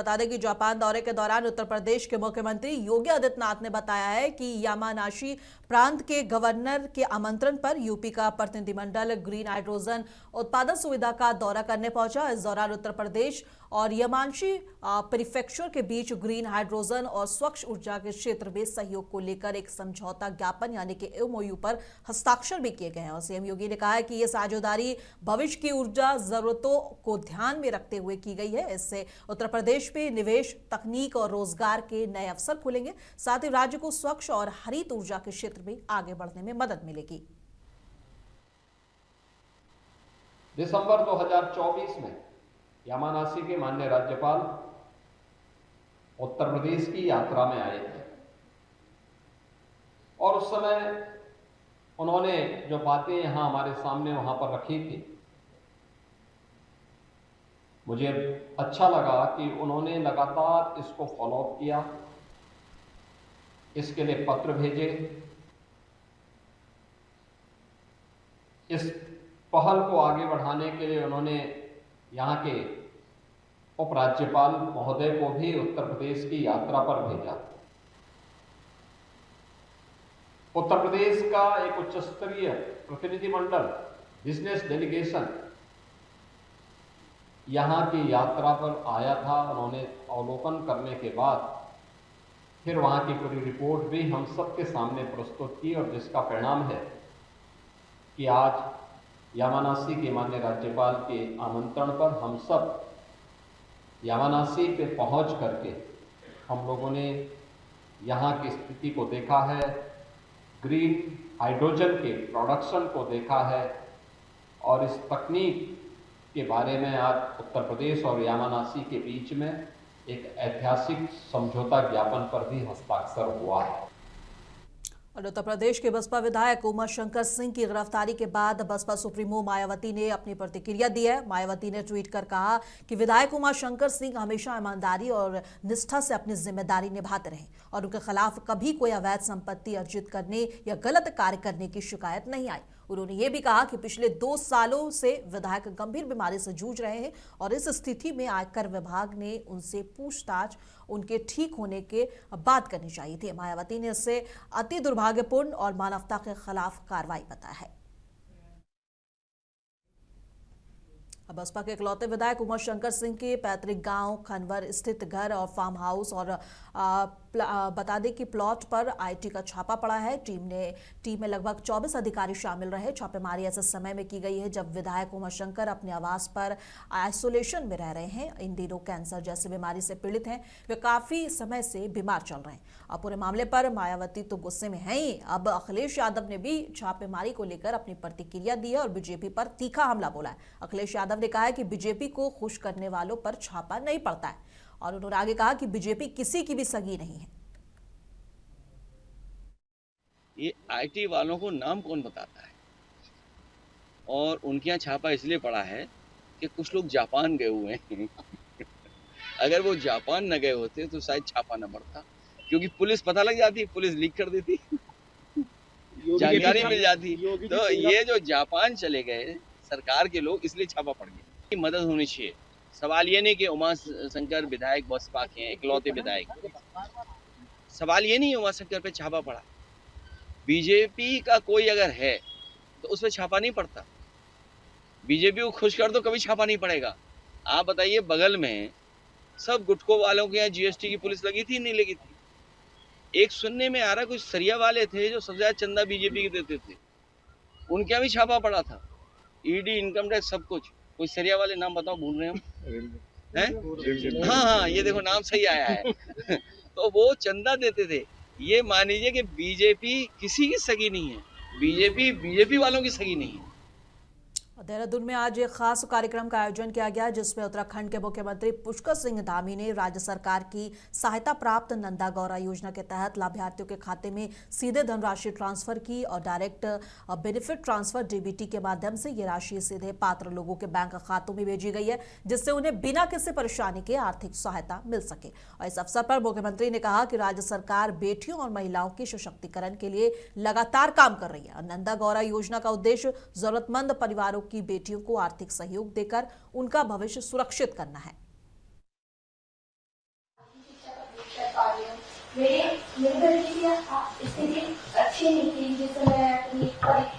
बता दें कि जापान दौरे के दौरान उत्तर प्रदेश के मुख्यमंत्री योगी आदित्यनाथ ने बताया है कि यामानाशी प्रांत के गवर्नर के आमंत्रण पर यूपी का प्रतिनिधिमंडल ग्रीन हाइड्रोजन उत्पादन सुविधा का दौरा करने पहुंचा। इस दौरान उत्तर प्रदेश और यामानाशी प्रीफेक्चर के बीच ग्रीन हाइड्रोजन और स्वच्छ ऊर्जा के क्षेत्र में सहयोग को लेकर एक समझौता ज्ञापन यानी कि एमओयू पर हस्ताक्षर भी किए गए हैं। और सीएम योगी ने कहा है कि यह साझेदारी भविष्य की ऊर्जा जरूरतों को ध्यान में रखते हुए की गई है। इससे उत्तर प्रदेश में निवेश, तकनीक और रोजगार के नए अवसर खुलेंगे। साथ ही राज्य को स्वच्छ और हरित ऊर्जा के क्षेत्र में आगे बढ़ने में मदद मिलेगी। दिसंबर 2024 में यामानाशी के माननीय राज्यपाल उत्तर प्रदेश की यात्रा में आए थे और उस समय उन्होंने जो बातें यहां हमारे सामने वहां पर रखी थी, मुझे अच्छा लगा कि उन्होंने लगातार इसको फॉलोअप किया, इसके लिए पत्र भेजे, इस पहल को आगे बढ़ाने के लिए उन्होंने यहाँ के उपराज्यपाल महोदय को भी उत्तर प्रदेश की यात्रा पर भेजा। उत्तर प्रदेश का एक उच्च स्तरीय प्रतिनिधिमंडल, बिजनेस डेलीगेशन यहाँ की यात्रा पर आया था। उन्होंने अवलोकन करने के बाद फिर वहाँ की पूरी रिपोर्ट भी हम सबके सामने प्रस्तुत की और जिसका परिणाम है कि आज यामानाशी के माननीय राज्यपाल के आमंत्रण पर हम सब यामानाशी पे पहुंच करके हम लोगों ने यहाँ की स्थिति को देखा है, ग्रीन हाइड्रोजन के प्रोडक्शन को देखा है और इस तकनीक के बारे में आज उत्तर प्रदेश और यामानाशी के बीच में एक ऐतिहासिक समझौता ज्ञापन पर भी हस्ताक्षर हुआ है। और उत्तर प्रदेश के बसपा विधायक उमाशंकर सिंह की गिरफ्तारी के बाद बसपा सुप्रीमो मायावती ने अपनी प्रतिक्रिया दी है। मायावती ने ट्वीट कर कहा कि विधायक उमाशंकर सिंह हमेशा ईमानदारी और निष्ठा से अपनी जिम्मेदारी निभाते रहे और उनके खिलाफ कभी कोई अवैध संपत्ति अर्जित करने या गलत कार्य करने की शिकायत नहीं आई। उन्होंने ये भी कहा कि पिछले 2 सालों से विधायक गंभीर बीमारी से जूझ रहे हैं और इस स्थिति में आयकर विभाग ने उनसे पूछताछ उनके ठीक होने के बाद करनी चाहिए थी। मायावती ने इसे अति दुर्भाग्यपूर्ण और मानवता के खिलाफ कार्रवाई बताया है। बसपा के इकलौते विधायक उमाशंकर सिंह के पैतृक गांव खनवर स्थित घर और फार्म हाउस और बता दें कि प्लॉट पर आईटी का छापा पड़ा है। टीम में लगभग 24 अधिकारी शामिल रहे। छापेमारी ऐसे समय में की गई है जब विधायक उमाशंकर अपने आवास पर आइसोलेशन में रह रहे हैं। इन दिनों कैंसर जैसी बीमारी से पीड़ित हैं। वे काफी समय से बीमार चल रहे हैं। अब पूरे मामले पर मायावती तो गुस्से में है ही। अब अखिलेश यादव ने भी छापेमारी को लेकर अपनी प्रतिक्रिया दी है और बीजेपी पर तीखा हमला बोला है। अखिलेश यादव ने कहा है कि बीजेपी को खुश करने वालों पर छापा नहीं पड़ता है और उन्होंने आगे कहा कि बीजेपी किसी की भी सगी नहीं है। ये आईटी वालों को नाम कौन बताता है? और उनके यहाँ छापा इसलिए पड़ा है कि कुछ लोग जापान गए हुए हैं। अगर वो जापान न गए होते तो शायद छापा न पड़ता, क्योंकि पुलिस पता लग जाती, पुलिस लीक कर देती, जानकारी मिल जाती। तो ये जो जापान चले गए सरकार के लोग, इसलिए छापा पड़ गया। मदद होनी चाहिए। सवाल ये नहीं कि उमाशंकर विधायक बसपा के हैं, इकलौते विधायक। सवाल ये नहीं उमाशंकर पे छापा पड़ा। बीजेपी का कोई अगर है तो उस पर छापा नहीं पड़ता। बीजेपी को खुश कर दो, कभी छापा नहीं पड़ेगा। आप बताइए, बगल में सब गुटखों वालों के यहाँ जीएसटी की पुलिस लगी थी, नहीं लगी थी? एक सुनने में आ रहा, कुछ सरिया वाले थे जो सबसे ज्यादा चंदा बीजेपी के देते थे, उनके यहाँ भी छापा पड़ा था। ईडी, इनकम टैक्स, सब कुछ। कोई सरिया वाले नाम बताओ, भूल रहे हम। हाँ, ये देखो नाम सही आया है। तो वो चंदा देते थे। ये मान लीजिए कि बीजेपी किसी की सगी नहीं है, बीजेपी वालों की सगी नहीं है। देहरादून में आज एक खास कार्यक्रम का आयोजन किया गया जिसमें उत्तराखंड के मुख्यमंत्री पुष्कर सिंह धामी ने राज्य सरकार की सहायता प्राप्त नंदा गौरा योजना के तहत लाभार्थियों के खाते में सीधे धनराशि ट्रांसफर की और डायरेक्ट बेनिफिट ट्रांसफर डीबीटी के माध्यम से ये राशि सीधे पात्र लोगों के बैंक खातों में भेजी गई है, जिससे उन्हें बिना किसी परेशानी के आर्थिक सहायता मिल सके। और इस अवसर पर मुख्यमंत्री ने कहा कि राज्य सरकार बेटियों और महिलाओं के सशक्तिकरण के लिए लगातार काम कर रही है। नंदा गौरा योजना का उद्देश्य जरूरतमंद परिवारों की बेटियों को आर्थिक सहयोग देकर उनका भविष्य सुरक्षित करना है। मेरे घर की स्थिति अच्छी नहीं थी जिससे मैं अपनी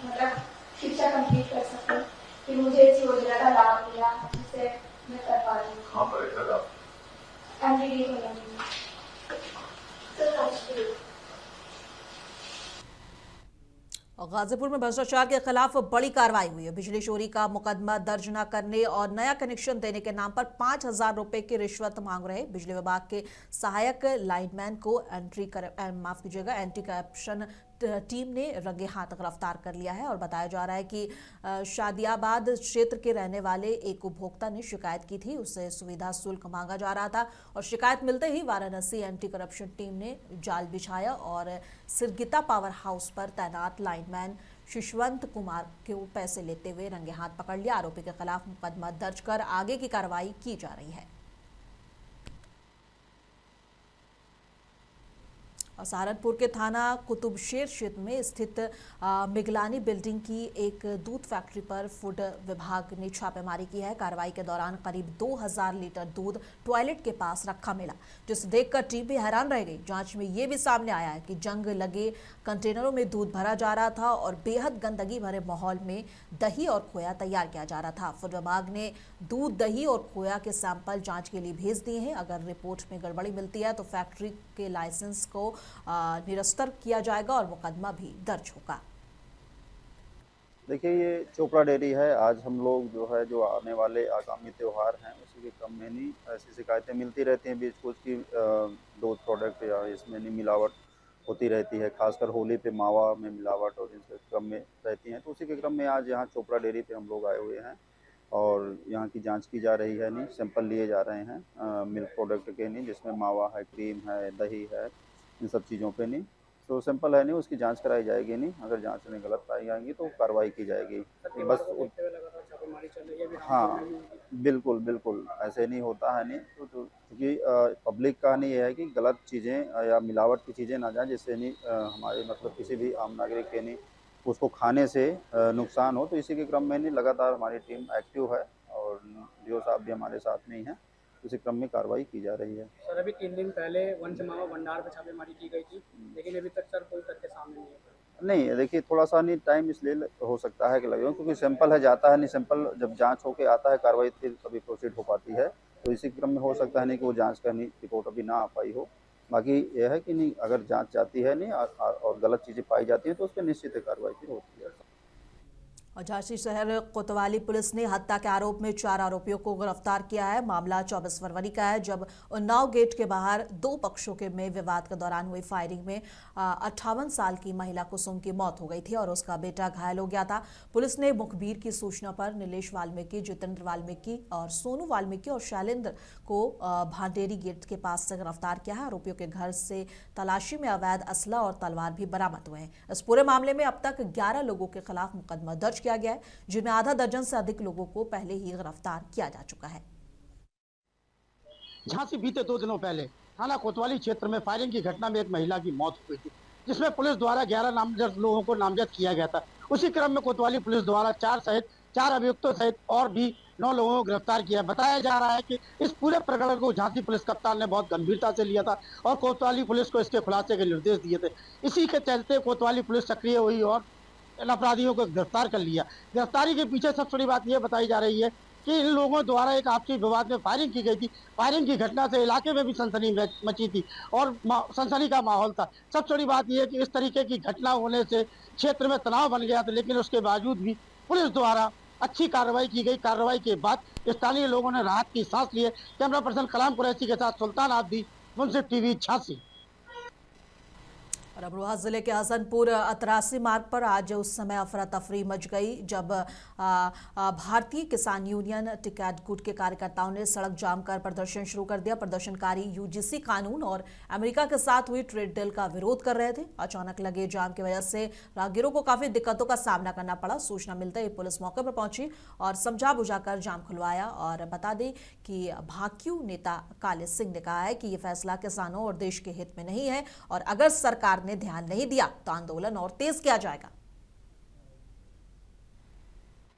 मतलब शिक्षा कंप्लीट कर सकूं। कि मुझे इस योजना का लाभ मिला जिससे मैं कर पा रही हूँ। कहाँ पर है सर आप? MBA को लगी सर। और गाजीपुर में भ्रष्टाचार के खिलाफ बड़ी कार्रवाई हुई है। बिजली चोरी का मुकदमा दर्ज न करने और नया कनेक्शन देने के नाम पर 5,000 रुपए की रिश्वत मांग रहे बिजली विभाग के सहायक लाइनमैन को एंटी करप्शन टीम ने रंगे हाथ गिरफ्तार कर लिया है। और बताया जा रहा है कि शादियाबाद क्षेत्र के रहने वाले एक उपभोक्ता ने शिकायत की थी, उससे सुविधा शुल्क मांगा जा रहा था और शिकायत मिलते ही वाराणसी एंटी करप्शन टीम ने जाल बिछाया और सिरगिता पावर हाउस पर तैनात लाइनमैन शिशवंत कुमार को पैसे लेते हुए रंगे हाथ पकड़ लिया। आरोपी के खिलाफ मुकदमा दर्ज कर आगे की कार्रवाई की जा रही है। और सहारनपुर के थाना कुतुबशेर क्षेत्र में स्थित मिगलानी बिल्डिंग की एक दूध फैक्ट्री पर फूड विभाग ने छापेमारी की है। कार्रवाई के दौरान करीब 2000 लीटर दूध टॉयलेट के पास रखा मिला, जिसे देखकर टीम भी हैरान रह गई। जांच में ये भी सामने आया है कि जंग लगे कंटेनरों में दूध भरा जा रहा था और बेहद गंदगी भरे माहौल में दही और खोया तैयार किया जा रहा था। फूड विभाग ने दूध, दही और खोया के सैंपल जांच के लिए भेज दिए हैं। अगर रिपोर्ट में गड़बड़ी मिलती है तो फैक्ट्री के लाइसेंस को निरस्त किया जाएगा और मुकदमा भी दर्ज होगा। देखिए, ये चोपड़ा डेयरी है। आज हम लोग जो आने वाले आगामी त्यौहार हैं उसी के क्रम में नहीं ऐसी शिकायतें मिलती रहती हैं बीच कुछ की दूध प्रोडक्ट या इसमें नहीं मिलावट होती रहती है, खासकर होली पे मावा में मिलावट और इस क्रम में रहती हैं। तो उसी के क्रम में आज यहाँ चोपड़ा डेयरी पे हम लोग आए हुए हैं और यहाँ की जांच की जा रही है। नहीं सैंपल लिए जा रहे हैं मिल्क प्रोडक्ट के, नहीं जिसमें मावा है, क्रीम है, दही है, इन सब चीज़ों पे नहीं तो सैंपल है नहीं उसकी जांच कराई जाएगी। नहीं अगर जांच में गलत पाई जाएंगी तो कार्रवाई की जाएगी। बस हाँ, बिल्कुल बिल्कुल ऐसे नहीं होता है। नहीं तो क्योंकि पब्लिक का नहीं है कि गलत चीज़ें या मिलावट की चीज़ें ना जाए, जिससे नहीं हमारे मतलब किसी भी आम नागरिक के नहीं उसको खाने से नुकसान हो। तो इसी के क्रम में नहीं लगातार हमारी टीम एक्टिव है और डीओ साहब भी हमारे साथ में ही हैं। उसी क्रम में कार्रवाई की जा रही है। सर, अभी 3 दिन पहले वंशमावा भंडार पर छापेमारी की गई थी, लेकिन अभी तक सर कोई तथ्य सामने नहीं है। नहीं, देखिए थोड़ा सा नहीं टाइम इसलिए हो सकता है कि लगे क्योंकि सैंपल है जाता है नहीं, सैंपल जब जांच होके आता है कार्रवाई फिर कभी प्रोसीड हो पाती है। तो इसी क्रम में हो सकता है नहीं कि वो जांच का नहीं रिपोर्ट अभी ना आ पाई हो। बाकी यह है कि नहीं अगर जांच जाती है नहीं और गलत चीज़ें पाई जाती हैं तो उस पर निश्चित कार्रवाई फिर होती है। और झांसी शहर कोतवाली पुलिस ने हत्या के आरोप में 4 आरोपियों को गिरफ्तार किया है। मामला 24 फरवरी का है, जब उन्नाव गेट के बाहर 2 पक्षों के में विवाद के दौरान हुई फायरिंग में 58 साल की महिला कुसुम की मौत हो गई थी और उसका बेटा घायल हो गया था। पुलिस ने मुखबिर की सूचना पर नीलेश वाल्मीकि, जितेंद्र वाल्मीकि और सोनू वाल्मीकि और शैलेंद्र को भांडेरी गेट के पास से गिरफ्तार किया है। आरोपियों के घर से तलाशी में अवैध असला और तलवार भी बरामद हुए हैं। इस पूरे मामले में अब तक 11 लोगों के खिलाफ मुकदमा दर्ज किया गया है, जिनमें आधा दर्जन से अधिक लोगों को पहले ही गिरफ्तार किया जा चुका है। झांसी बीते 2 दिनों पहले थाना कोतवाली क्षेत्र में फायरिंग की घटना में एक महिला की मौत हुई थी, जिसमें पुलिस द्वारा 11 नामजद लोगों को नामजद किया गया था। उसी क्रम में कोतवाली पुलिस द्वारा 4 अभियुक्तों सहित और भी 9 लोगों को गिरफ्तार किया। बताया जा रहा है कि इस पूरे प्रकरण को झांसी पुलिस कप्तान ने बहुत गंभीरता से लिया था और कोतवाली पुलिस को इसके खुलासे के निर्देश दिए थे। इसी के चलते कोतवाली पुलिस सक्रिय हुई और इन अपराधियों को गिरफ्तार कर लिया। गिरफ्तारी के पीछे सबसे बड़ी बात यह बताई जा रही है कि इन लोगों द्वारा एक आपसी विवाद में फायरिंग की गई थी। फायरिंग की घटना से इलाके में भी सनसनी मची थी और सनसनी का माहौल था। सबसे बड़ी बात यह है कि इस तरीके की घटना होने से क्षेत्र में तनाव बन गया था, लेकिन उसके बावजूद भी पुलिस द्वारा अच्छी कार्रवाई की गई। कार्रवाई के बाद स्थानीय लोगों ने राहत की सांस ली है। कैमरा पर्सन कलाम कुरैशी के साथ सुल्तान आब्दी, मुंसिफ टीवी, झांसी। और अमरोहा जिले के हसनपुर अतरासी मार्ग पर आज उस समय अफरा तफरी मच गई जब भारतीय किसान यूनियन टिकैत गुट के कार्यकर्ताओं ने सड़क जाम कर प्रदर्शन शुरू कर दिया। प्रदर्शनकारी यूजीसी कानून और अमेरिका के साथ हुई ट्रेड डील का विरोध कर रहे थे। अचानक लगे जाम की वजह से राहगीरों को काफी दिक्कतों का सामना करना पड़ा। सूचना मिलते ही पुलिस मौके पर पहुंची और समझा बुझाकर जाम खुलवाया। और बता दें कि भाकियू नेता काले सिंह ने कहा है कि यह फैसला किसानों और देश के हित में नहीं है और अगर सरकार ने ध्यान नहीं दिया तो आंदोलन और तेज किया जाएगा।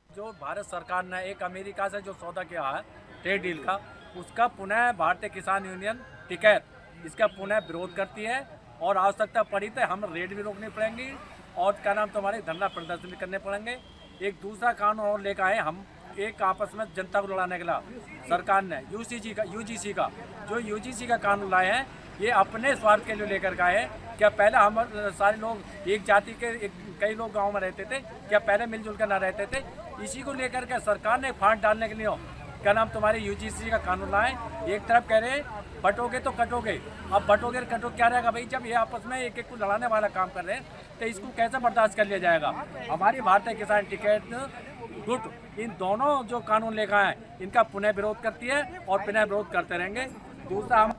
जो भारत सरकार ने एक अमेरिका से जो सौदा किया है ट्रेड डील का, उसका पुनः भारतीय किसान यूनियन टिकैत इसका पुनः विरोध करती है और आवश्यकता पड़ी तो हम रेड भी रोकनी पड़ेंगी और क्या नाम तुम्हारे धरना प्रदर्शन भी करने पड़ेंगे। एक दूसरा कानून और लेकर आए हम एक आपस में जनता को लड़ाने के लिए सरकार ने यूजीसी का जो यूजीसी का कानून लाए हैं ये अपने स्वार्थ के लिए लेकर के आए हैं। क्या पहले हम सारे लोग एक जाति के कई लोग गांव में रहते थे, क्या पहले मिलजुल कर ना रहते थे? इसी को लेकर के सरकार ने फांट डालने के लिए क्या नाम तुम्हारे यूजीसी का कानून लाए। एक तरफ कह रहे हैं बटोगे तो कटोगे, अब बटोगे कटो क्या रहेगा भाई? जब ये आपस में एक एक को लड़ाने वाला काम कर रहे हैं तो इसको कैसे बर्दाश्त कर लिया जाएगा? हमारी भारतीय किसान टिकट गुट इन दोनों जो कानून लेकर आए इनका पुनः विरोध करती है और पुनः विरोध करते रहेंगे। दूसरा हम